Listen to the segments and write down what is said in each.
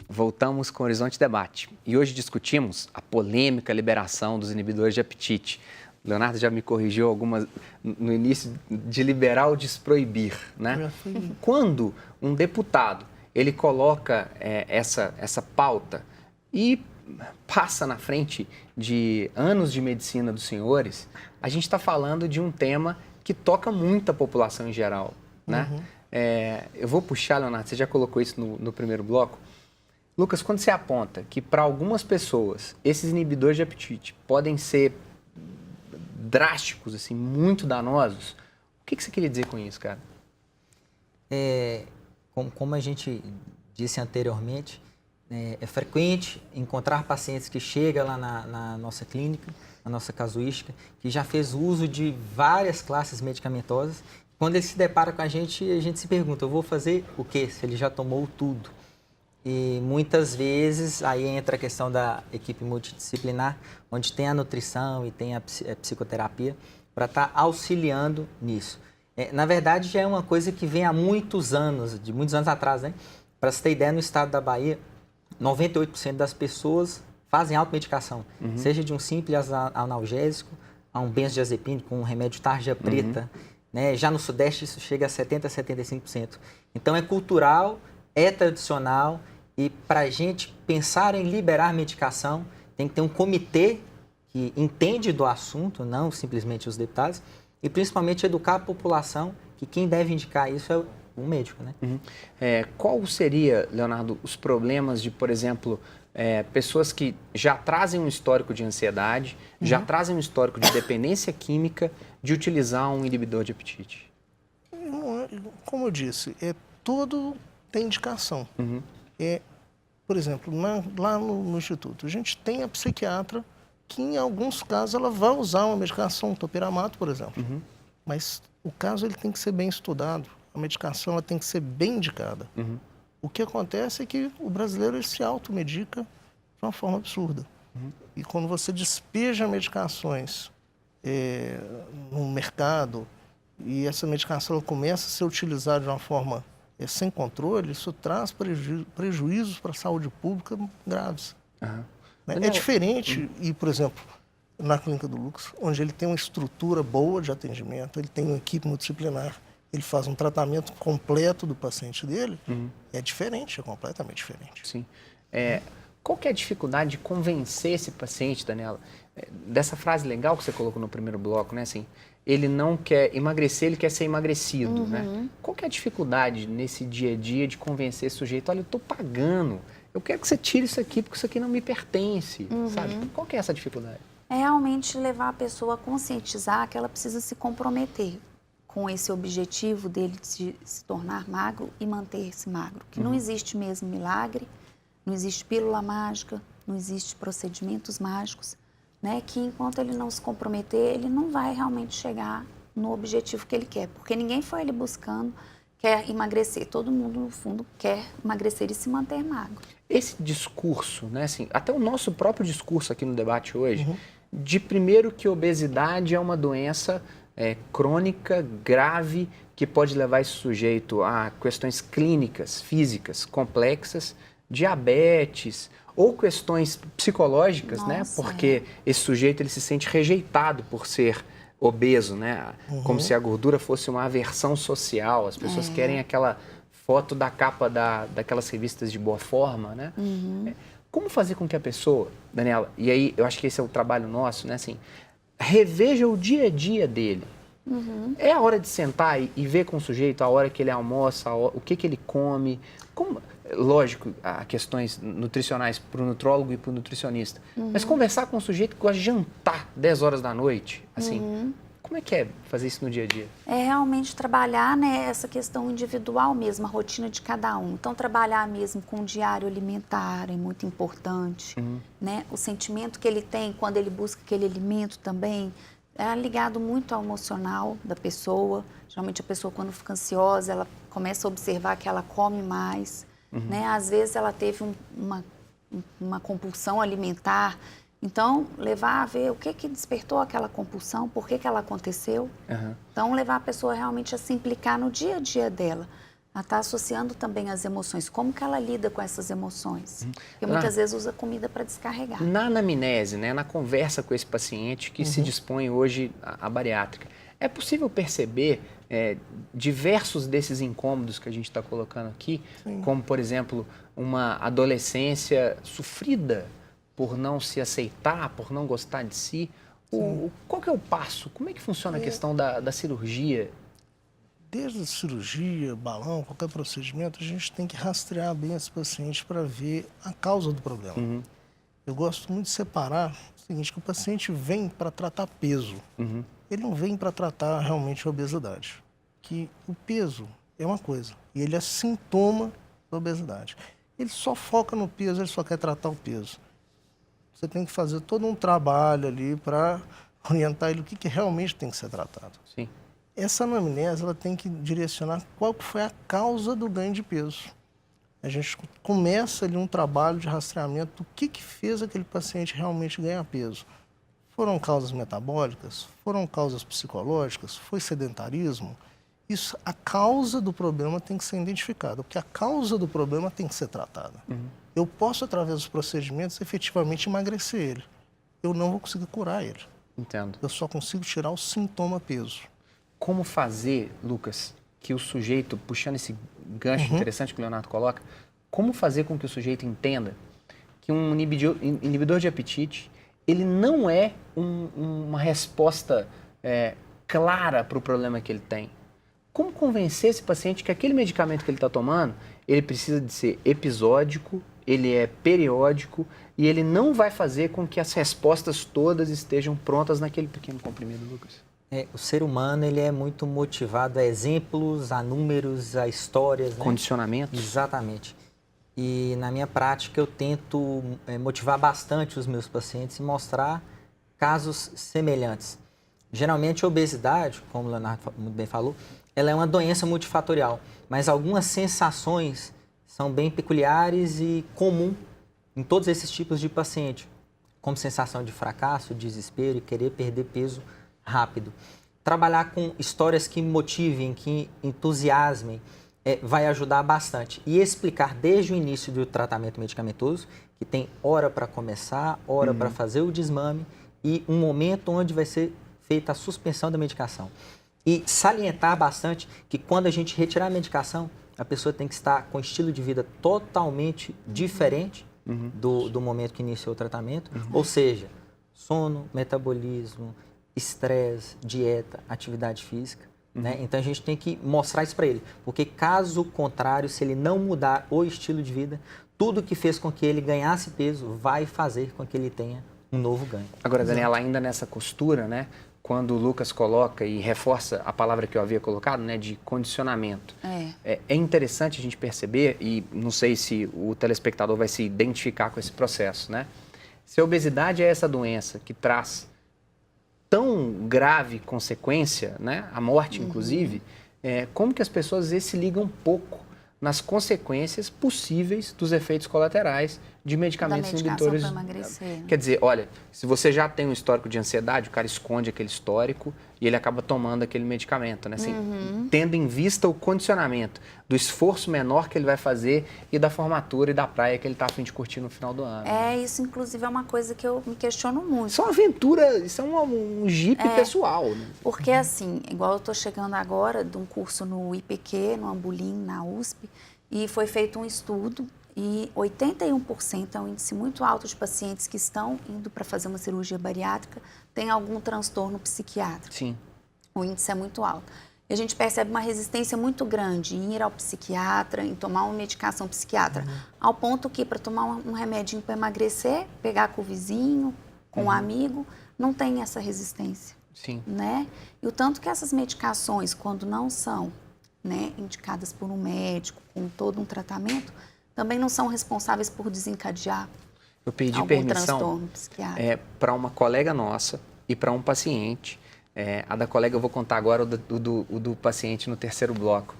Voltamos com o Horizonte Debate e hoje discutimos a polêmica liberação dos inibidores de apetite. O Leonardo já me corrigiu algumas no início de liberar ou desproibir, né? Quando um deputado ele coloca essa pauta e passa na frente de anos de medicina dos senhores, a gente está falando de um tema que toca muito a população em geral, né? Eu vou puxar, Leonardo, você já colocou isso no primeiro bloco. Lucas, quando você aponta que para algumas pessoas esses inibidores de apetite podem ser drásticos, assim, muito danosos, o que você queria dizer com isso, cara? Como a gente disse anteriormente, é frequente encontrar pacientes que chegam lá na nossa clínica, na nossa casuística, que já fez uso de várias classes medicamentosas. Quando ele se depara com a gente se pergunta, eu vou fazer o quê? Se ele já tomou tudo. E muitas vezes aí entra a questão da equipe multidisciplinar, onde tem a nutrição e tem a psicoterapia, para estar auxiliando nisso. Na verdade, já é uma coisa que vem há muitos anos, de muitos anos atrás, né? Para você ter ideia, no estado da Bahia, 98% das pessoas fazem automedicação, seja de um simples analgésico a um benzodiazepínico, um remédio tarja preta. Né? Já no Sudeste, isso chega a 70% a 75%. Então, é cultural, é tradicional, e para a gente pensar em liberar medicação, tem que ter um comitê que entende do assunto, não simplesmente os deputados, e principalmente educar a população que quem deve indicar isso é o médico, né? Qual seria, Leonardo, os problemas de, por exemplo, pessoas que já trazem um histórico de ansiedade, já trazem um histórico de dependência química, de utilizar um inibidor de apetite? Como eu disse, tudo tem indicação. Por exemplo, lá no Instituto, a gente tem a psiquiatra que, em alguns casos, ela vai usar uma medicação, topiramato, por exemplo. Mas o caso ele tem que ser bem estudado, a medicação ela tem que ser bem indicada. O que acontece é que o brasileiro ele se automedica de uma forma absurda. E quando você despeja medicações no mercado e essa medicação ela começa a ser utilizada de uma forma sem controle, isso traz prejuízos para a saúde pública graves. É diferente, e por exemplo, na clínica do Lucas, onde ele tem uma estrutura boa de atendimento, ele tem uma equipe multidisciplinar, ele faz um tratamento completo do paciente dele, é diferente, é completamente diferente. Sim. Qual que é a dificuldade de convencer esse paciente, Daniela? Dessa frase legal que você colocou no primeiro bloco, né? Assim, ele não quer emagrecer, ele quer ser emagrecido, né? Qual que é a dificuldade nesse dia a dia de convencer esse sujeito? Olha, eu estou pagando, eu quero que você tire isso aqui porque isso aqui não me pertence, sabe? Qual que é essa dificuldade? É realmente levar a pessoa a conscientizar que ela precisa se comprometer com esse objetivo dele de se tornar magro e manter-se magro. Que não existe mesmo milagre, não existe pílula mágica, não existe procedimentos mágicos, né? Que enquanto ele não se comprometer, ele não vai realmente chegar no objetivo que ele quer. Porque ninguém foi ali buscando, quer emagrecer. Todo mundo, no fundo, quer emagrecer e se manter magro. Esse discurso, né? Assim, até o nosso próprio discurso aqui no debate hoje, de primeiro que obesidade é uma doença crônica, grave, que pode levar esse sujeito a questões clínicas, físicas, complexas, diabetes ou questões psicológicas, né? Porque esse sujeito ele se sente rejeitado por ser obeso, né? Como se a gordura fosse uma aversão social. As pessoas querem aquela foto da capa daquelas revistas de boa forma, né? Como fazer com que a pessoa, Daniela, e aí eu acho que esse é o trabalho nosso, né? Assim, reveja o dia a dia dele. É a hora de sentar e ver com o sujeito a hora que ele almoça, o que ele come. Lógico, há questões nutricionais para o nutrólogo e para o nutricionista. Mas conversar com o sujeito que gosta de jantar 10 horas da noite, assim, como é que é fazer isso no dia a dia? É realmente trabalhar, né, essa questão individual mesmo, a rotina de cada um. Então, trabalhar mesmo com o diário alimentar é muito importante, né? O sentimento que ele tem quando ele busca aquele alimento também é ligado muito ao emocional da pessoa. Geralmente, a pessoa, quando fica ansiosa, ela começa a observar que ela come mais, né? Às vezes, ela teve uma uma compulsão alimentar. Então, levar a ver o que despertou aquela compulsão, por que ela aconteceu. Então, levar a pessoa realmente a se implicar no dia a dia dela, a estar associando também as emoções, como que ela lida com essas emoções. Porque muitas vezes usa comida para descarregar. Na anamnese, né, na conversa com esse paciente que se dispõe hoje à bariátrica, é possível perceber diversos desses incômodos que a gente está colocando aqui, como, por exemplo, uma adolescência sofrida por não se aceitar, por não gostar de si. Qual que é o passo? Como é que funciona a questão da cirurgia? Desde a cirurgia, balão, qualquer procedimento, a gente tem que rastrear bem esse paciente para ver a causa do problema. Eu gosto muito de separar o seguinte, que o paciente vem para tratar peso. Ele não vem para tratar realmente a obesidade. Que o peso é uma coisa e ele é sintoma da obesidade. Ele só foca no peso, ele só quer tratar o peso. Você tem que fazer todo um trabalho ali para orientar ele o que realmente tem que ser tratado. Sim. Essa anamnese ela tem que direcionar qual que foi a causa do ganho de peso. A gente começa ali um trabalho de rastreamento do que fez aquele paciente realmente ganhar peso. Foram causas metabólicas? Foram causas psicológicas? Foi sedentarismo? Isso, a causa do problema tem que ser identificada, porque a causa do problema tem que ser tratada. Eu posso, através dos procedimentos, efetivamente emagrecer ele. Eu não vou conseguir curar ele. Entendo. Eu só consigo tirar o sintoma peso. Como fazer, Lucas, que o sujeito, puxando esse gancho interessante que o Leonardo coloca, como fazer com que o sujeito entenda que um inibidor de apetite, ele não é uma resposta clara para o problema que ele tem? Como convencer esse paciente que aquele medicamento que ele está tomando, ele precisa de ser episódico, ele é periódico e ele não vai fazer com que as respostas todas estejam prontas naquele pequeno comprimido, Lucas? O ser humano ele é muito motivado a exemplos, a números, a histórias. Condicionamentos? Exatamente. E na minha prática eu tento motivar bastante os meus pacientes e mostrar casos semelhantes. Geralmente a obesidade, como o Leonardo muito bem falou, ela é uma doença multifatorial, mas algumas sensações são bem peculiares e comum em todos esses tipos de paciente, como sensação de fracasso, desespero e querer perder peso rápido. Trabalhar com histórias que motivem, que entusiasmem, vai ajudar bastante. E explicar desde o início do tratamento medicamentoso que tem hora para começar, hora para fazer o desmame e um momento onde vai ser feita a suspensão da medicação. E salientar bastante que quando a gente retirar a medicação, a pessoa tem que estar com estilo de vida totalmente diferente do momento que iniciou o tratamento. Ou seja, sono, metabolismo, estresse, dieta, atividade física. Né? Então a gente tem que mostrar isso para ele. Porque caso contrário, se ele não mudar o estilo de vida, tudo que fez com que ele ganhasse peso vai fazer com que ele tenha um novo ganho. Agora, Daniela, ainda nessa costura, né? Quando o Lucas coloca e reforça a palavra que eu havia colocado, né, de condicionamento. É interessante a gente perceber, e não sei se o telespectador vai se identificar com esse processo, né? Se a obesidade é essa doença que traz tão grave consequência, né, a morte inclusive, como que as pessoas às vezes se ligam pouco nas consequências possíveis dos efeitos colaterais de medicamentos inibidores. Para emagrecer. Quer dizer, olha, se você já tem um histórico de ansiedade, o cara esconde aquele histórico e ele acaba tomando aquele medicamento, né? Assim, tendo em vista o condicionamento do esforço menor que ele vai fazer e da formatura e da praia que ele está a fim de curtir no final do ano. Isso inclusive é uma coisa que eu me questiono muito. Isso é uma aventura, isso é um jipe pessoal. Né? Porque assim, igual eu estou chegando agora de um curso no IPQ, no Ambulim, na USP, e foi feito um estudo e 81% é um índice muito alto de pacientes que estão indo para fazer uma cirurgia bariátrica tem algum transtorno psiquiátrico. Sim. O índice é muito alto. E a gente percebe uma resistência muito grande em ir ao psiquiatra, em tomar uma medicação psiquiatra, ao ponto que para tomar um remedinho para emagrecer, pegar com o vizinho, com um amigo, não tem essa resistência. Sim. Né? E o tanto que essas medicações, quando não são, né, indicadas por um médico, com todo um tratamento, também não são responsáveis por desencadear eu pedi algum permissão transtorno psiquiátrico. Para uma colega nossa e para um paciente. A da colega eu vou contar agora, o do paciente no terceiro bloco.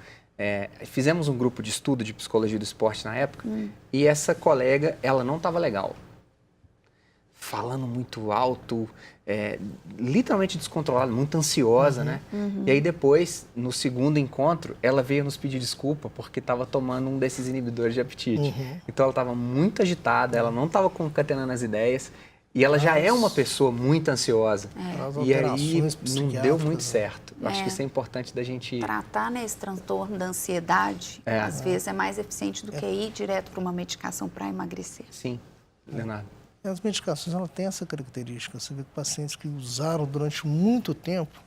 fizemos um grupo de estudo de psicologia do esporte na época e essa colega, ela não estava legal. Falando muito alto, literalmente descontrolada, muito ansiosa, né? E aí depois, no segundo encontro, ela veio nos pedir desculpa porque estava tomando um desses inibidores de apetite. Então ela estava muito agitada, ela não estava concatenando as ideias e ela já é uma pessoa muito ansiosa. E aí não deu muito certo. Eu acho que isso é importante da gente... Tratar, né, esse transtorno da ansiedade, às vezes é mais eficiente do que ir direto para uma medicação para emagrecer. Sim, Leonardo. As medicações, ela tem essa característica. Você vê que pacientes que usaram durante muito tempo,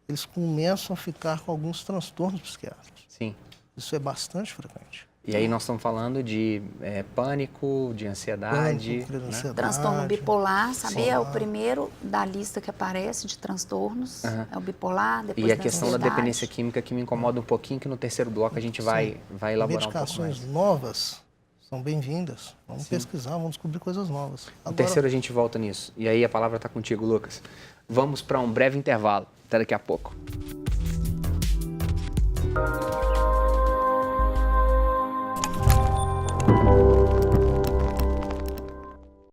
eles começam a ficar com alguns transtornos psiquiátricos. Sim. Isso é bastante frequente. E aí nós estamos falando de pânico, de ansiedade. Pânico, né? ansiedade. Transtorno bipolar, sabia? Sim. É o primeiro da lista que aparece de transtornos. É o bipolar, depois E a da questão da ansiedade. dependência química que me incomoda um pouquinho, que no terceiro bloco a gente vai elaborar um pouco Medicações mais. novas são bem-vindas. Vamos pesquisar, vamos descobrir coisas novas. No terceiro a gente volta nisso. E aí a palavra está contigo, Lucas. Vamos para um breve intervalo. Até daqui a pouco.